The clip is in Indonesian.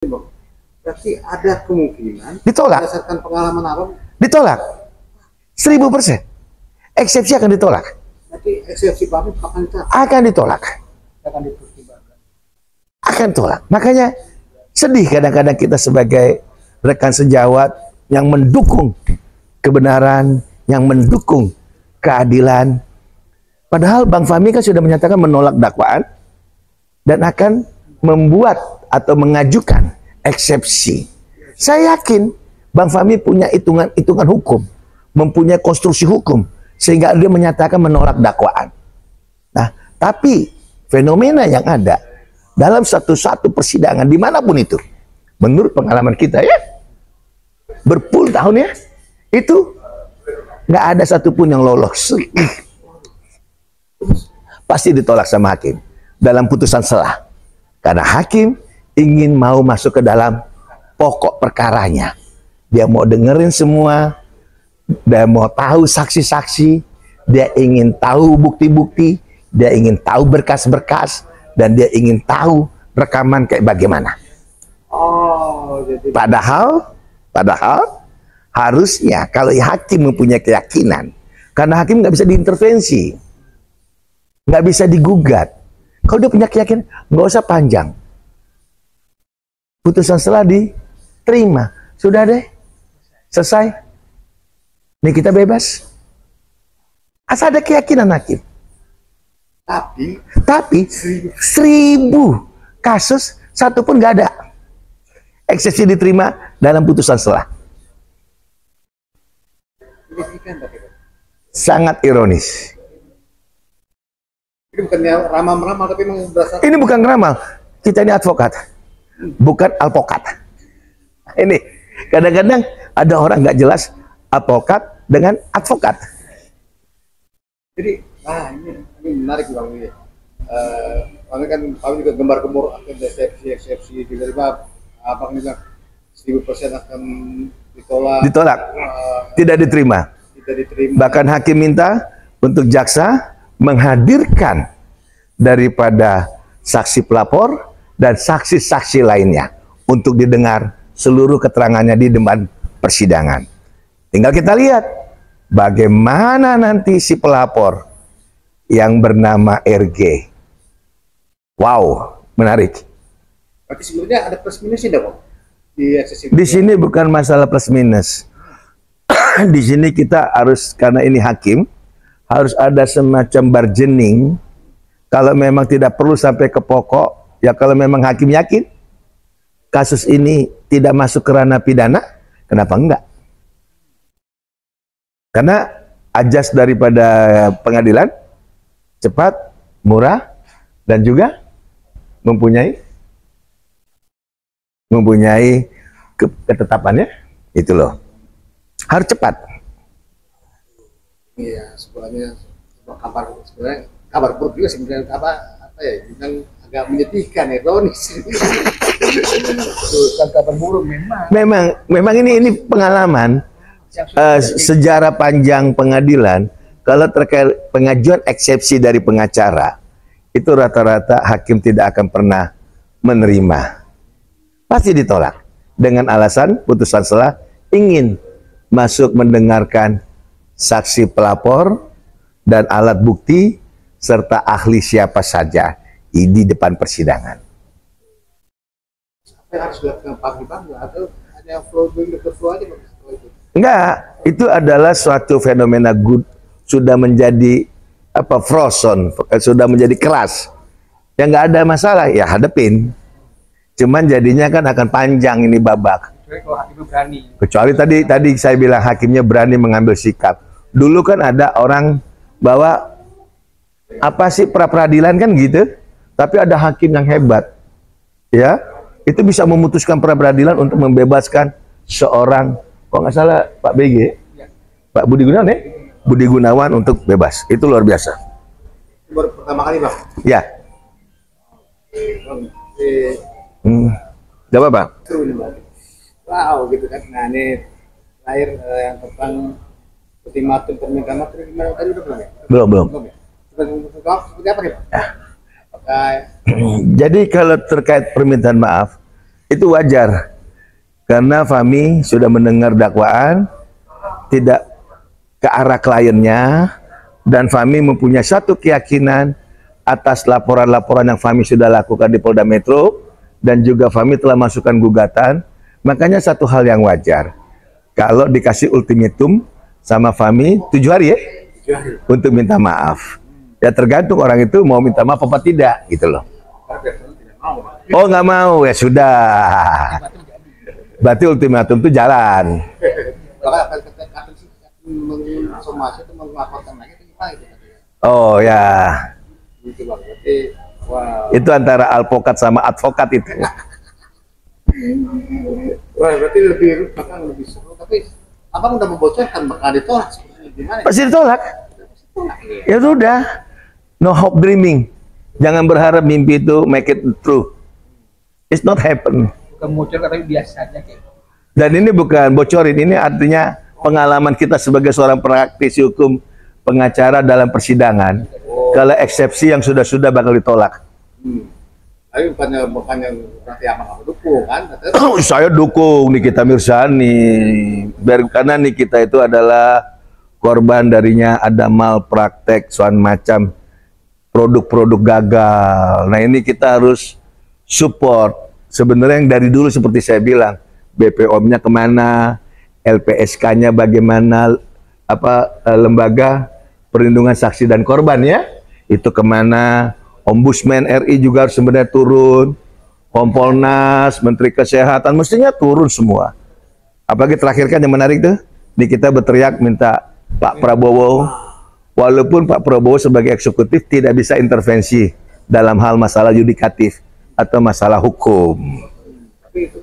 Berarti ada kemungkinan ditolak. berdasarkan pengalaman Abang Ditolak 1000%. Eksepsi akan ditolak. berarti eksepsi Bapak akan Akan ditolak. akan dipertimbangkan. Akan tolak. Makanya sedih kadang-kadang kita sebagai rekan sejawat yang mendukung kebenaran, yang mendukung keadilan. Padahal Bang Fahmi kan sudah menyatakan menolak dakwaan dan akan membuat atau mengajukan eksepsi. Saya yakin Bang Fahmi punya hitungan hukum, mempunyai konstruksi hukum, sehingga dia menyatakan menolak dakwaan. Nah, tapi fenomena yang ada dalam satu persidangan dimanapun itu, menurut pengalaman kita ya, berpuluh tahun ya, itu nggak ada satupun yang lolos. Pasti ditolak sama hakim dalam putusan selah, karena hakim ingin mau masuk ke dalam pokok perkaranya. Dia mau dengerin semua, dia mau tahu saksi-saksi, dia ingin tahu bukti-bukti, dia ingin tahu berkas-berkas, dan dia ingin tahu rekaman kayak bagaimana. Padahal harusnya kalau hakim mempunyai keyakinan, karena hakim nggak bisa diintervensi, nggak bisa digugat. Kalau dia punya keyakinan, nggak usah panjang. Putusan selah diterima, sudah deh, selesai. Nih kita bebas. Asal ada keyakinan hakim. Tapi 1000 kasus satu pun nggak ada eksepsi diterima dalam putusan selah. Sangat ironis. Ini bukannya ramal-ramal, tapi memang berdasarkan. Ini bukan ramal. Kita ini advokat, bukan alpokat. Ini kadang-kadang ada orang nggak jelas alpokat dengan advokat. Jadi, ini menarik Bang. Bang kan kami juga gembar-gembor akan eksepsi tiba-tiba Abang bilang 1000% akan ditolak. Tidak diterima. Bahkan hakim minta untuk jaksa menghadirkan daripada saksi pelapor dan saksi-saksi lainnya untuk didengar seluruh keterangannya di depan persidangan. Tinggal kita lihat bagaimana nanti si pelapor yang bernama RG. Wow, menarik. Berarti sebenarnya ada plus minusnya dong, di sini bukan masalah plus minus. Di sini kita harus, karena ini hakim, harus ada semacam bargaining. Kalau memang tidak perlu sampai ke pokok, ya kalau memang hakim yakin kasus ini tidak masuk ke ranah pidana, kenapa enggak? Karena ajas daripada pengadilan cepat, murah, dan juga mempunyai ketetapannya, itu loh. Harus cepat. Iya, sebenarnya kabar buruk juga sebenarnya, apa ya, yang agak menyedihkan, ironis. Bukan kabar buruk memang ini pengalaman sejarah panjang pengadilan. Kalau terkait pengajuan eksepsi dari pengacara, itu rata-rata hakim tidak akan pernah menerima, pasti ditolak dengan alasan putusan selah ingin masuk mendengarkan saksi pelapor dan alat bukti serta ahli siapa saja di depan persidangan. Apa yang harus dilakukan Bang atau hanya flow aja Bang? Enggak, itu adalah suatu fenomena good, sudah menjadi frozen, sudah menjadi keras. Ya nggak ada masalah, ya hadepin. Cuman jadinya kan akan panjang ini babak. Kecuali tadi saya bilang hakimnya berani mengambil sikap. Dulu kan ada orang bahwa apa sih pra-peradilan kan gitu, tapi ada hakim yang hebat, ya itu bisa memutuskan pra-peradilan untuk membebaskan seorang, kok nggak salah Pak BG, Pak Budi Gunawan ya, Budi Gunawan untuk bebas. Itu luar biasa. Baru pertama kali Bang? Ya. Gak apa-apa. Wow gitu kan. Nah ini terakhir yang tentang ultimatum permintaan maaf tadi udah belum ya? Belum. Ya? Seperti apa nih Pak? Jadi kalau terkait permintaan maaf, Itu wajar. Karena Fahmi sudah mendengar dakwaan, tidak ke arah kliennya, dan Fahmi mempunyai satu keyakinan atas laporan-laporan yang Fahmi sudah lakukan di Polda Metro, dan juga Fahmi telah masukkan gugatan. Makanya satu hal yang wajar, kalau dikasih ultimatum sama Fahmi 7 hari ya, untuk minta maaf. Ya tergantung orang itu mau minta maaf apa tidak, gitu loh. Oh nggak mau, ya sudah. Berarti ultimatum itu jalan. Oh ya. Itu antara alpokat sama advokat itu. Wah, berarti bahkan lebih seru. Tapi abang udah membocorkan bakal ditolak sebenarnya gimana? Pasti ditolak. Ya sudah. No hope dreaming. Jangan berharap mimpi itu make it true. It's not happen. Bukan bocor tapi biasanya kayak. Dan ini bukan bocorin, ini artinya pengalaman kita sebagai seorang praktisi hukum pengacara dalam persidangan. Kalau eksepsi yang sudah-sudah bakal ditolak. Tapi bukannya berarti abang dukung kan? Saya dukung Nikita Mirzani. Karena Nikita itu adalah korban darinya ada malpraktek soal macam produk-produk gagal. Nah ini kita harus support. Sebenarnya yang dari dulu seperti saya bilang, BPOM-nya kemana, LPSK-nya bagaimana, lembaga perlindungan saksi dan korban ya, itu kemana, Ombudsman RI juga harus sebenarnya turun, Kompolnas, Menteri Kesehatan, mestinya turun semua. Apalagi terakhir kan yang menarik tuh, ini kita berteriak minta Pak Prabowo, walaupun Pak Prabowo sebagai eksekutif tidak bisa intervensi dalam hal masalah yudikatif atau masalah hukum. Tapi itu